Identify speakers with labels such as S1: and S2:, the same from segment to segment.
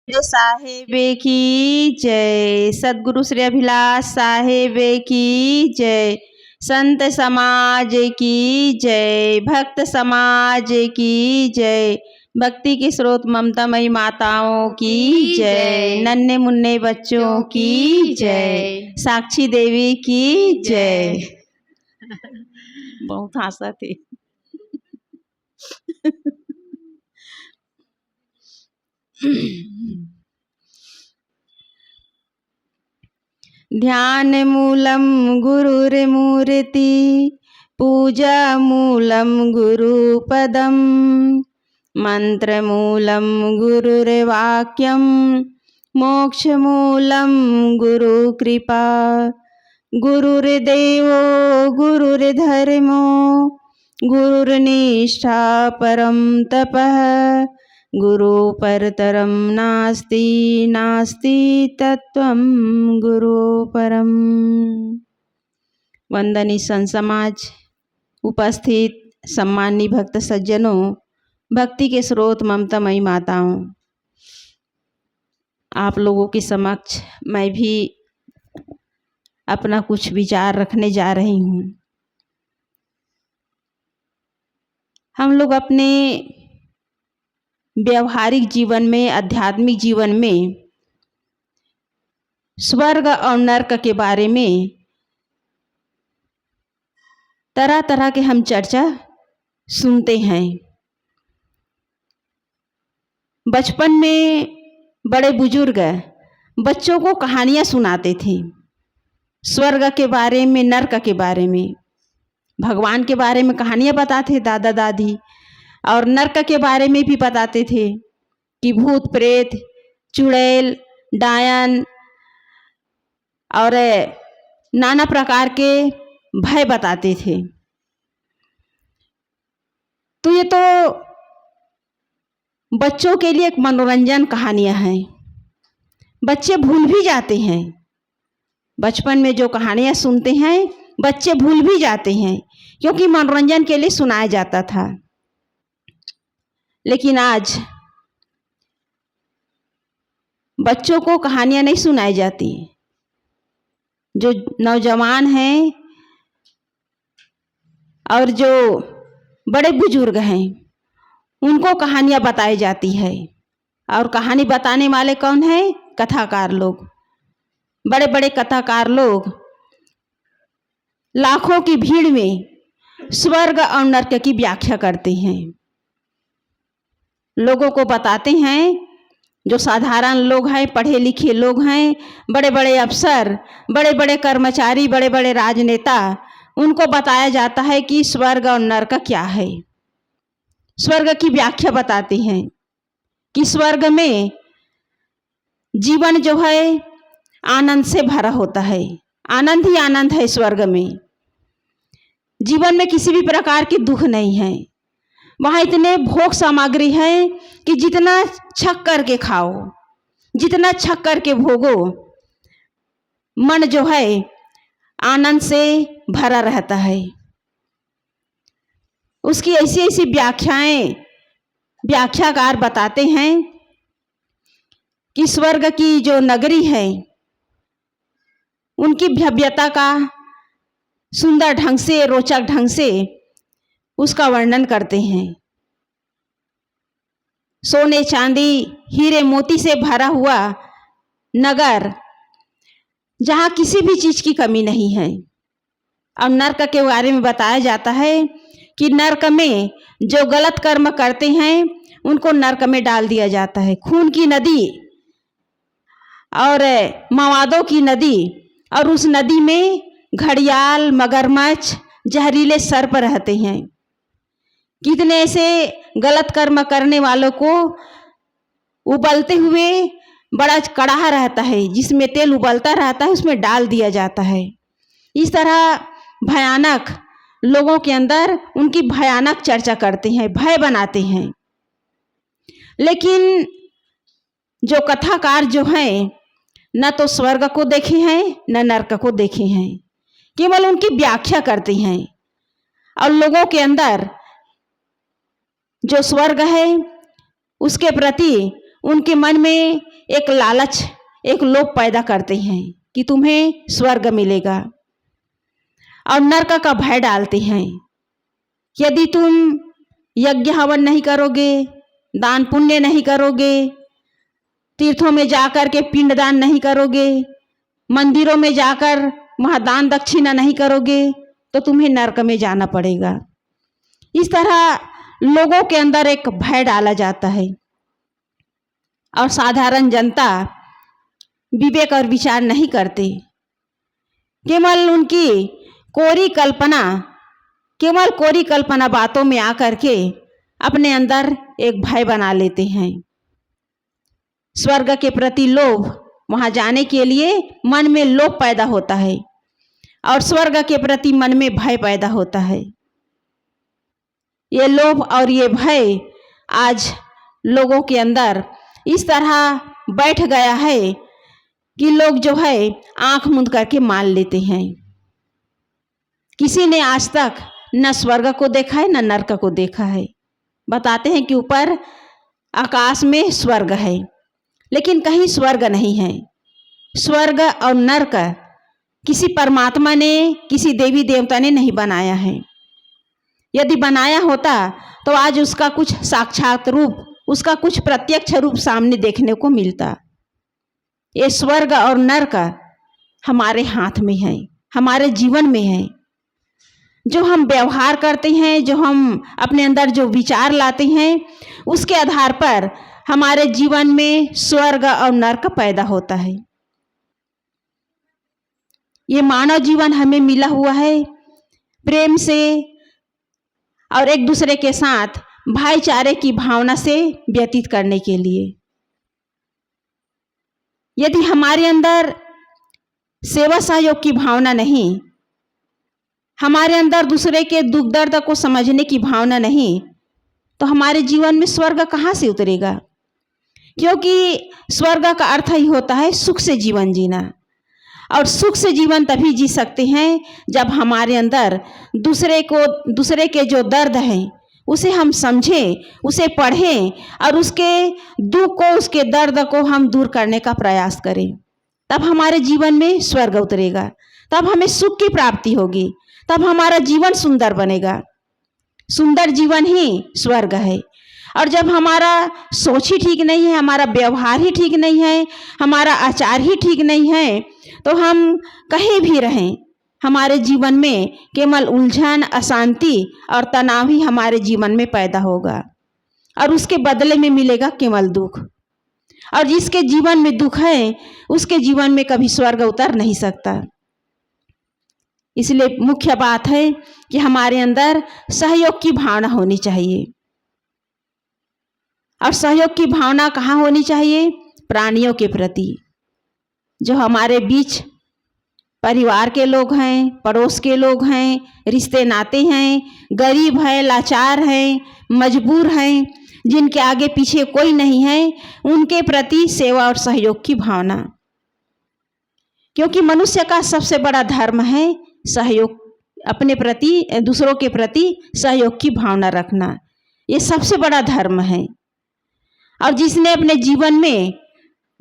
S1: साहेब की जय। सद्गुरु श्री अभिलाष साहेब की जय। संत समाज की जय। भक्त समाज की जय। भक्ति के स्रोत ममतामयी माताओं की जय। नन्हे मुन्ने बच्चों की जय। साक्षी देवी की जय। बहुत हंसा थे। ध्यान मूलम गुरुर्मूर्ति पूजा मूलम गुरुपदम मंत्र मूलम गुरुर्वाक्यम मोक्ष मूलम गुरु कृपा गुरुर्देवो गुरुर्धर्मो गुरुर्निष्ठा परम तपः गुरु परतरम नास्ति नास्ति तत्वम गुरु परम। वंदनीय संत समाज, उपस्थित सम्मानी भक्त सज्जनों, भक्ति के स्रोत ममतामयी माताओं, आप लोगों के समक्ष मैं भी अपना कुछ विचार रखने जा रही हूँ। हम लोग अपने व्यवहारिक जीवन में, आध्यात्मिक जीवन में स्वर्ग और नरक के बारे में तरह तरह के हम चर्चा सुनते हैं। बचपन में बड़े बुजुर्ग बच्चों को कहानियां सुनाते थे, स्वर्ग के बारे में, नरक के बारे में, भगवान के बारे में कहानियां बताते दादा दादी, और नरक के बारे में भी बताते थे कि भूत प्रेत, चुड़ैल, डायन और नाना प्रकार के भय बताते थे। तो ये तो बच्चों के लिए एक मनोरंजन कहानियां हैं। बच्चे भूल भी जाते हैं, बचपन में जो कहानियां सुनते हैं बच्चे भूल भी जाते हैं, क्योंकि मनोरंजन के लिए सुनाया जाता था। लेकिन आज बच्चों को कहानियां नहीं सुनाई जाती। जो नौजवान हैं और जो बड़े बुजुर्ग हैं उनको कहानियां बताई जाती है। और कहानी बताने वाले कौन हैं? कथाकार लोग। बड़े बड़े कथाकार लोग लाखों की भीड़ में स्वर्ग और नरक की व्याख्या करते हैं, लोगों को बताते हैं। जो साधारण लोग हैं, पढ़े लिखे लोग हैं, बड़े बड़े अफसर, बड़े बड़े कर्मचारी, बड़े बड़े राजनेता, उनको बताया जाता है कि स्वर्ग और नरक क्या है। स्वर्ग की व्याख्या बताते हैं कि स्वर्ग में जीवन जो है आनंद से भरा होता है, आनंद ही आनंद है स्वर्ग में। जीवन में किसी भी प्रकार की दुख नहीं है। वहाँ इतने भोग सामग्री है कि जितना छक करके खाओ, जितना छक करके भोगो, मन जो है आनंद से भरा रहता है। उसकी ऐसी ऐसी व्याख्याकार बताते हैं कि स्वर्ग की जो नगरी है उनकी भव्यता का सुंदर ढंग से, रोचक ढंग से उसका वर्णन करते हैं। सोने चांदी हीरे मोती से भरा हुआ नगर, जहाँ किसी भी चीज की कमी नहीं है। और नरक के बारे में बताया जाता है कि नरक में जो गलत कर्म करते हैं उनको नरक में डाल दिया जाता है। खून की नदी और मवादों की नदी, और उस नदी में घड़ियाल, मगरमच्छ, जहरीले सर्प रहते हैं। कितने ऐसे गलत कर्म करने वालों को उबलते हुए बड़ा कड़ाहा रहता है, जिसमें तेल उबलता रहता है, उसमें डाल दिया जाता है। इस तरह भयानक लोगों के अंदर उनकी भयानक चर्चा करते हैं, भय बनाते हैं। लेकिन जो कथाकार जो हैं न तो स्वर्ग को देखे हैं न नरक को देखे हैं, केवल उनकी व्याख्या करते हैं। और लोगों के अंदर जो स्वर्ग है उसके प्रति उनके मन में एक लालच, एक लोभ पैदा करते हैं कि तुम्हें स्वर्ग मिलेगा, और नरक का भय डालते हैं। यदि तुम यज्ञ हवन नहीं करोगे, दान पुण्य नहीं करोगे, तीर्थों में जाकर के पिंडदान नहीं करोगे, मंदिरों में जाकर वहाँ दान दक्षिणा नहीं करोगे, तो तुम्हें नरक में जाना पड़ेगा। इस तरह लोगों के अंदर एक भय डाला जाता है, और साधारण जनता विवेक और विचार नहीं करते। केवल उनकी केवल कोरी कल्पना बातों में आकर के अपने अंदर एक भय बना लेते हैं। स्वर्ग के प्रति लोभ, वहां जाने के लिए मन में लोभ पैदा होता है, और स्वर्ग के प्रति मन में भय पैदा होता है। ये लोभ और ये भय आज लोगों के अंदर इस तरह बैठ गया है कि लोग जो है आंख मूंद करके मान लेते हैं। किसी ने आज तक न स्वर्ग को देखा है न नरक को देखा है। बताते हैं कि ऊपर आकाश में स्वर्ग है, लेकिन कहीं स्वर्ग नहीं है। स्वर्ग और नरक किसी परमात्मा ने, किसी देवी देवता ने नहीं बनाया है। यदि बनाया होता तो आज उसका कुछ साक्षात रूप, उसका कुछ प्रत्यक्ष रूप सामने देखने को मिलता। ये स्वर्ग और नरक हमारे हाथ में है, हमारे जीवन में है। जो हम व्यवहार करते हैं, जो हम अपने अंदर जो विचार लाते हैं, उसके आधार पर हमारे जीवन में स्वर्ग और नरक पैदा होता है। ये मानव जीवन हमें मिला हुआ है प्रेम से और एक दूसरे के साथ भाईचारे की भावना से व्यतीत करने के लिए। यदि हमारे अंदर सेवा सहयोग की भावना नहीं, हमारे अंदर दूसरे के दुख दर्द को समझने की भावना नहीं, तो हमारे जीवन में स्वर्ग कहाँ से उतरेगा? क्योंकि स्वर्ग का अर्थ ही होता है सुख से जीवन जीना, और सुख से जीवन तभी जी सकते हैं जब हमारे अंदर दूसरे के जो दर्द है उसे हम समझें, उसे पढ़ें, और उसके दुख को, उसके दर्द को हम दूर करने का प्रयास करें। तब हमारे जीवन में स्वर्ग उतरेगा, तब हमें सुख की प्राप्ति होगी, तब हमारा जीवन सुंदर बनेगा। सुंदर जीवन ही स्वर्ग है। और जब हमारा सोच ही ठीक नहीं है, हमारा व्यवहार ही ठीक नहीं है, हमारा आचार ही ठीक नहीं है, तो हम कहीं भी रहें, हमारे जीवन में केवल उलझन, अशांति और तनाव ही हमारे जीवन में पैदा होगा, और उसके बदले में मिलेगा केवल दुख। और जिसके जीवन में दुख है, उसके जीवन में कभी स्वर्ग उतर नहीं सकता। इसलिए मुख्य बात है कि हमारे अंदर सहयोग की भावना होनी चाहिए। और सहयोग की भावना कहाँ होनी चाहिए? प्राणियों के प्रति। जो हमारे बीच परिवार के लोग हैं, पड़ोस के लोग हैं, रिश्ते नाते हैं, गरीब हैं, लाचार हैं, मजबूर हैं, जिनके आगे पीछे कोई नहीं है, उनके प्रति सेवा और सहयोग की भावना। क्योंकि मनुष्य का सबसे बड़ा धर्म है सहयोग, अपने प्रति, दूसरों के प्रति सहयोग की भावना रखना। ये सबसे बड़ा धर्म है। और जिसने अपने जीवन में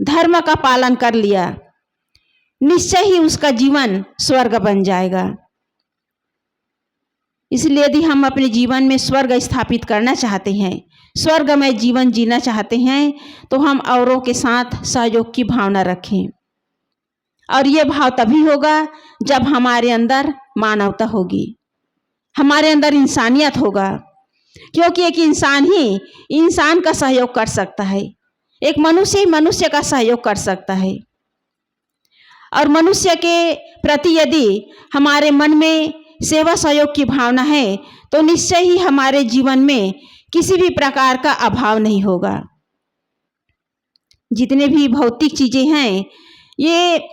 S1: धर्म का पालन कर लिया, निश्चय ही उसका जीवन स्वर्ग बन जाएगा। इसलिए यदि हम अपने जीवन में स्वर्ग स्थापित करना चाहते हैं, स्वर्गमय जीवन जीना चाहते हैं, तो हम औरों के साथ सहयोग की भावना रखें। और ये भाव तभी होगा जब हमारे अंदर मानवता होगी, हमारे अंदर इंसानियत होगा। क्योंकि एक इंसान ही इंसान का सहयोग कर सकता है, एक मनुष्य ही मनुष्य का सहयोग कर सकता है। और मनुष्य के प्रति यदि हमारे मन में सेवा सहयोग की भावना है, तो निश्चय ही हमारे जीवन में किसी भी प्रकार का अभाव नहीं होगा। जितने भी भौतिक चीजें हैं, ये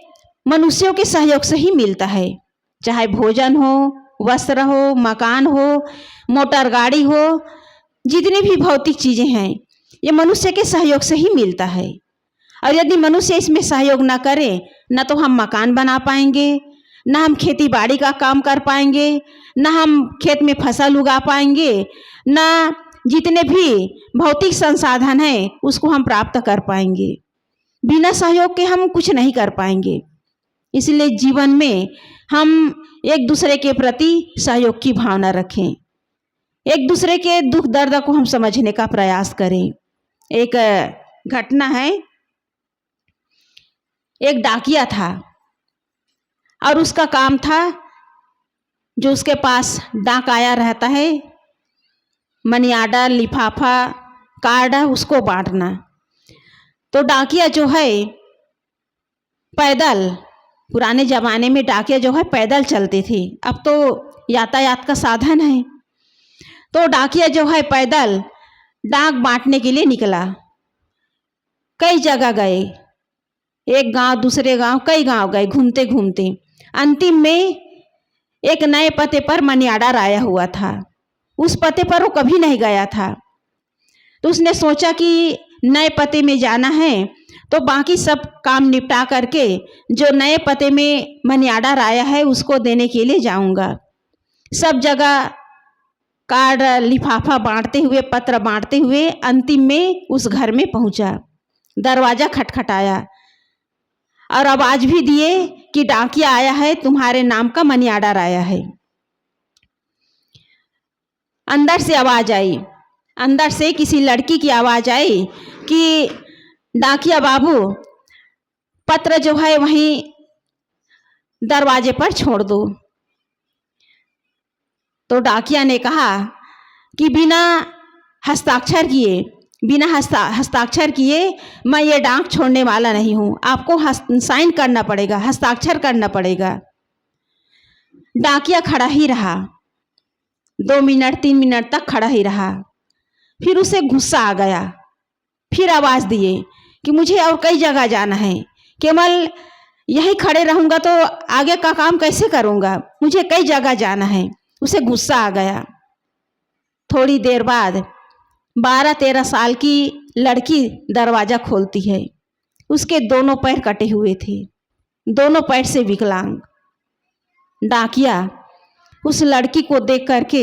S1: मनुष्यों के सहयोग से ही मिलता है। चाहे भोजन हो, वस्त्र हो, मकान हो, मोटर गाड़ी हो, जितनी भी भौतिक चीजें हैं, ये मनुष्य के सहयोग से ही मिलता है। और यदि मनुष्य इसमें सहयोग ना करे, न तो हम मकान बना पाएंगे, न हम खेती बाड़ी का काम कर पाएंगे, न हम खेत में फसल उगा पाएंगे, न जितने भी भौतिक संसाधन हैं उसको हम प्राप्त कर पाएंगे। बिना सहयोग के हम कुछ नहीं कर पाएंगे। इसलिए जीवन में हम एक दूसरे के प्रति सहयोग की भावना रखें, एक दूसरे के दुख दर्द को हम समझने का प्रयास करें। एक घटना है, एक डाकिया था और उसका काम था, जो उसके पास डाक आया रहता है, मनी आर्डर, लिफाफा, कार्ड, उसको बांटना। तो डाकिया जो है पैदल, पुराने ज़माने में डाकिया जो है पैदल चलते थे, अब तो यातायात का साधन है। तो डाकिया जो है पैदल डाक बांटने के लिए निकला। कई जगह गए, एक गांव दूसरे गांव, कई गांव गए घूमते घूमते। अंतिम में एक नए पते पर मनी आर्डर आया हुआ था। उस पते पर वो कभी नहीं गया था। तो उसने सोचा कि नए पते में जाना है तो बाकी सब काम निपटा करके जो नए पते में मनी आर्डर आया है उसको देने के लिए जाऊंगा। सब जगह कार्ड, लिफाफा बांटते हुए, पत्र बांटते हुए अंतिम में उस घर में पहुंचा। दरवाजा खटखटाया और आवाज भी दिए कि डाकिया आया है, तुम्हारे नाम का मनी आर्डर आया है। अंदर से आवाज आई, अंदर से किसी लड़की की आवाज आई कि डाकिया बाबू, पत्र जो है वहीं दरवाजे पर छोड़ दो। तो डाकिया ने कहा कि बिना हस्ताक्षर किए मैं ये डाक छोड़ने वाला नहीं हूं, आपको साइन करना पड़ेगा, हस्ताक्षर करना पड़ेगा। डाकिया खड़ा ही रहा, 2 मिनट 3 मिनट तक खड़ा ही रहा। फिर उसे गुस्सा आ गया, फिर आवाज दिए कि मुझे और कई जगह जाना है, केवल यही खड़े रहूंगा तो आगे का काम कैसे करूंगा, मुझे कई जगह जाना है। उसे गुस्सा आ गया। थोड़ी देर बाद 12-13 साल की लड़की दरवाजा खोलती है। उसके दोनों पैर कटे हुए थे, दोनों पैर से विकलांग। डाकिया उस लड़की को देख करके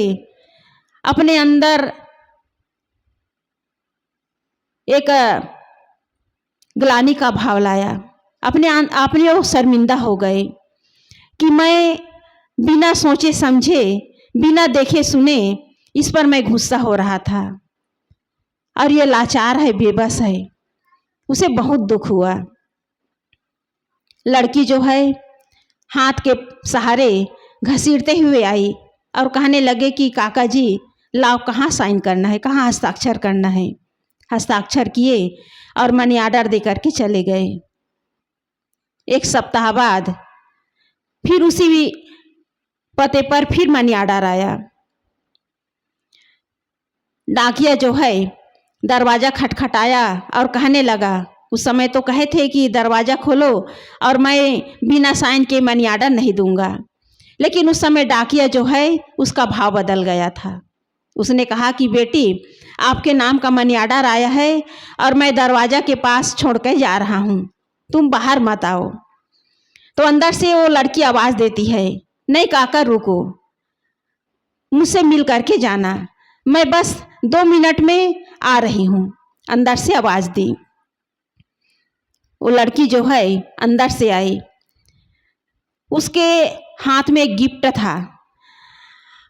S1: अपने अंदर एक ग्लानि का भाव लाया। अपने वो शर्मिंदा हो गए कि मैं बिना सोचे समझे, बिना देखे सुने इस पर मैं गुस्सा हो रहा था और ये लाचार है, बेबस है। उसे बहुत दुख हुआ। लड़की जो है हाथ के सहारे घसीटते हुए आई और कहने लगे कि काका जी लाओ, कहाँ साइन करना है, कहाँ हस्ताक्षर करना है। हस्ताक्षर किए और मनी आर्डर दे करके चले गए। 1 सप्ताह बाद फिर उसी पते पर फिर मनी आर्डर आया। डाकिया जो है दरवाजा खटखटाया और कहने लगा, उस समय तो कहे थे कि दरवाजा खोलो और मैं बिना साइन के मनी आर्डर नहीं दूंगा, लेकिन उस समय डाकिया जो है उसका भाव बदल गया था। उसने कहा कि बेटी, आपके नाम का मनी आर्डर आया है और मैं दरवाजा के पास छोड़ कर जा रहा हूँ, तुम बाहर मत आओ। तो अंदर से वो लड़की आवाज देती है, नहीं काका रुको, मुझसे मिल करके जाना, मैं बस 2 मिनट में आ रही हूँ। अंदर से आवाज दी। वो लड़की जो है अंदर से आई। उसके हाथ में एक गिफ्ट था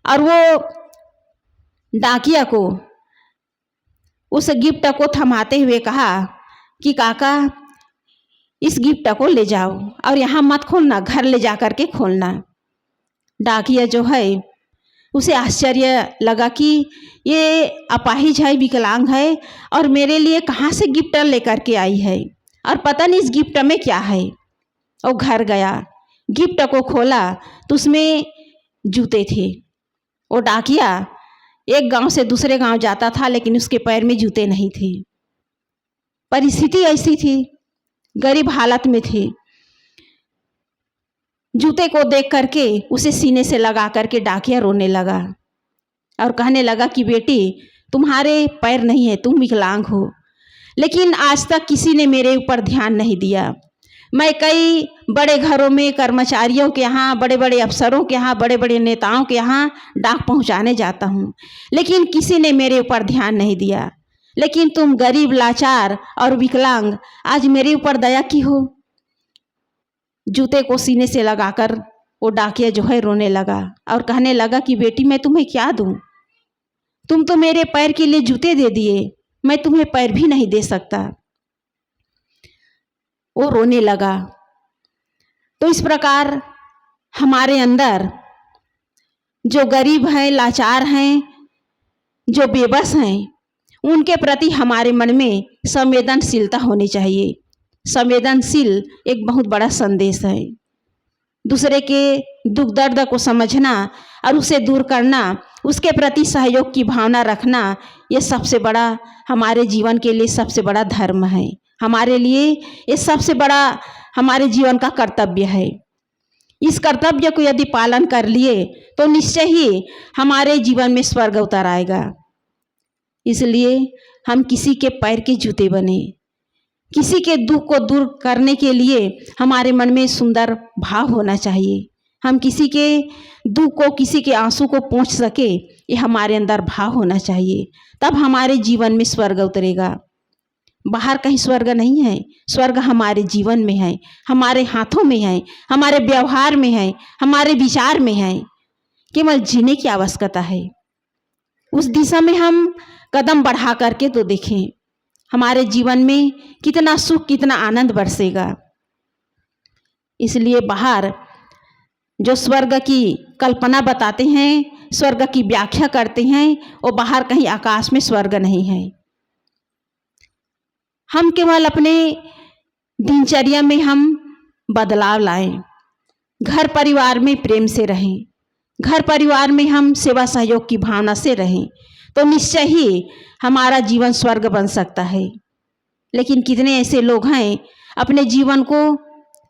S1: और वो डाकिया को उस गिफ्ट को थमाते हुए कहा कि काका इस गिफ्ट को ले जाओ और यहाँ मत खोलना, घर ले जा कर के खोलना। डाकिया जो है उसे आश्चर्य लगा कि ये अपाहिज है, विकलांग है और मेरे लिए कहाँ से गिफ्ट लेकर के आई है और पता नहीं इस गिफ्ट में क्या है। वो घर गया, गिफ्ट को खोला तो उसमें जूते थे। वो डाकिया एक गांव से दूसरे गांव जाता था, लेकिन उसके पैर में जूते नहीं थे। परिस्थिति ऐसी थी, गरीब हालत में थे। जूते को देख करके उसे सीने से लगा करके डाकिया रोने लगा और कहने लगा कि बेटी, तुम्हारे पैर नहीं है, तुम विकलांग हो, लेकिन आज तक किसी ने मेरे ऊपर ध्यान नहीं दिया। मैं कई बड़े घरों में कर्मचारियों के यहाँ, बड़े बड़े अफसरों के यहाँ, बड़े बड़े नेताओं के यहाँ डाक पहुँचाने जाता हूँ, लेकिन किसी ने मेरे ऊपर ध्यान नहीं दिया। लेकिन तुम गरीब, लाचार और विकलांग आज मेरे ऊपर दया की हो। जूते को सीने से लगाकर वो डाकिया जो है रोने लगा और कहने लगा कि बेटी मैं तुम्हें क्या दूं? तुम तो मेरे पैर के लिए जूते दे दिए, मैं तुम्हें पैर भी नहीं दे सकता। वो रोने लगा। तो इस प्रकार हमारे अंदर जो गरीब हैं, लाचार हैं, जो बेबस हैं, उनके प्रति हमारे मन में संवेदनशीलता होनी चाहिए। संवेदनशील एक बहुत बड़ा संदेश है। दूसरे के दुख दर्द को समझना और उसे दूर करना, उसके प्रति सहयोग की भावना रखना, ये सबसे बड़ा हमारे जीवन के लिए सबसे बड़ा धर्म है। हमारे लिए ये सबसे बड़ा हमारे जीवन का कर्तव्य है। इस कर्तव्य को यदि पालन कर लिए तो निश्चय ही हमारे जीवन में स्वर्ग उतर आएगा। इसलिए हम किसी के पैर के जूते बने। किसी के दुख को दूर करने के लिए हमारे मन में सुंदर भाव होना चाहिए। हम किसी के दुख को, किसी के आंसू को पोंछ सके, ये हमारे अंदर भाव होना चाहिए। तब हमारे जीवन में स्वर्ग उतरेगा। बाहर कहीं स्वर्ग नहीं है, स्वर्ग हमारे जीवन में है, हमारे हाथों में है, हमारे व्यवहार में है, हमारे विचार में है। केवल जीने की आवश्यकता है। उस दिशा में हम कदम बढ़ा करके तो देखें, हमारे जीवन में कितना सुख, कितना आनंद बरसेगा। इसलिए बाहर जो स्वर्ग की कल्पना बताते हैं, स्वर्ग की व्याख्या करते हैं, वो बाहर कहीं आकाश में स्वर्ग नहीं है। हम केवल अपने दिनचर्या में हम बदलाव लाएं, घर परिवार में प्रेम से रहें, घर परिवार में हम सेवा सहयोग की भावना से रहें, तो निश्चय ही हमारा जीवन स्वर्ग बन सकता है। लेकिन कितने ऐसे लोग हैं अपने जीवन को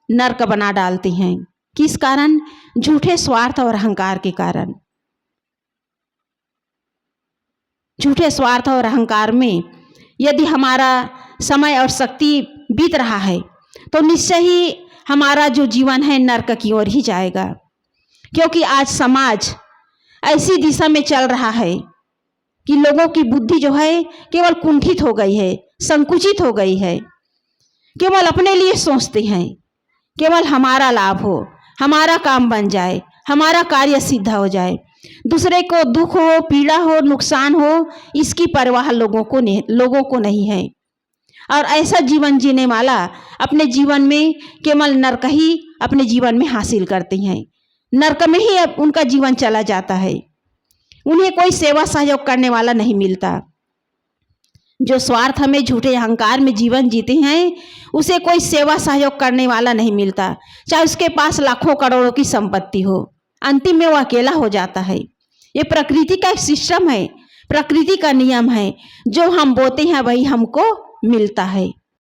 S1: नरक बना डालते हैं। किस कारण? झूठे स्वार्थ और अहंकार के कारण। झूठे स्वार्थ और अहंकार में यदि हमारा समय और शक्ति बीत रहा है तो निश्चय ही हमारा जो जीवन है नरक की ओर ही जाएगा। क्योंकि आज समाज ऐसी दिशा में चल रहा है कि लोगों की बुद्धि जो है केवल कुंठित हो गई है, संकुचित हो गई है। केवल अपने लिए सोचते हैं, केवल हमारा लाभ हो, हमारा काम बन जाए, हमारा कार्य सिद्ध हो जाए। दूसरे को दुख हो, पीड़ा हो, नुकसान हो, इसकी परवाह लोगों को नहीं है। और ऐसा जीवन जीने वाला अपने जीवन में केवल नरक ही अपने जीवन में हासिल करते हैं। नरक में ही उनका जीवन चला जाता है। उन्हें कोई सेवा सहयोग करने वाला नहीं मिलता। जो स्वार्थ में, झूठे अहंकार में जीवन जीते हैं, उसे कोई सेवा सहयोग करने वाला नहीं मिलता। चाहे उसके पास लाखों करोड़ों की संपत्ति हो, अंतिम में वो अकेला हो जाता है। ये प्रकृति का एक सिस्टम है, प्रकृति का नियम है। जो हम बोते हैं वही हमको मिलता है।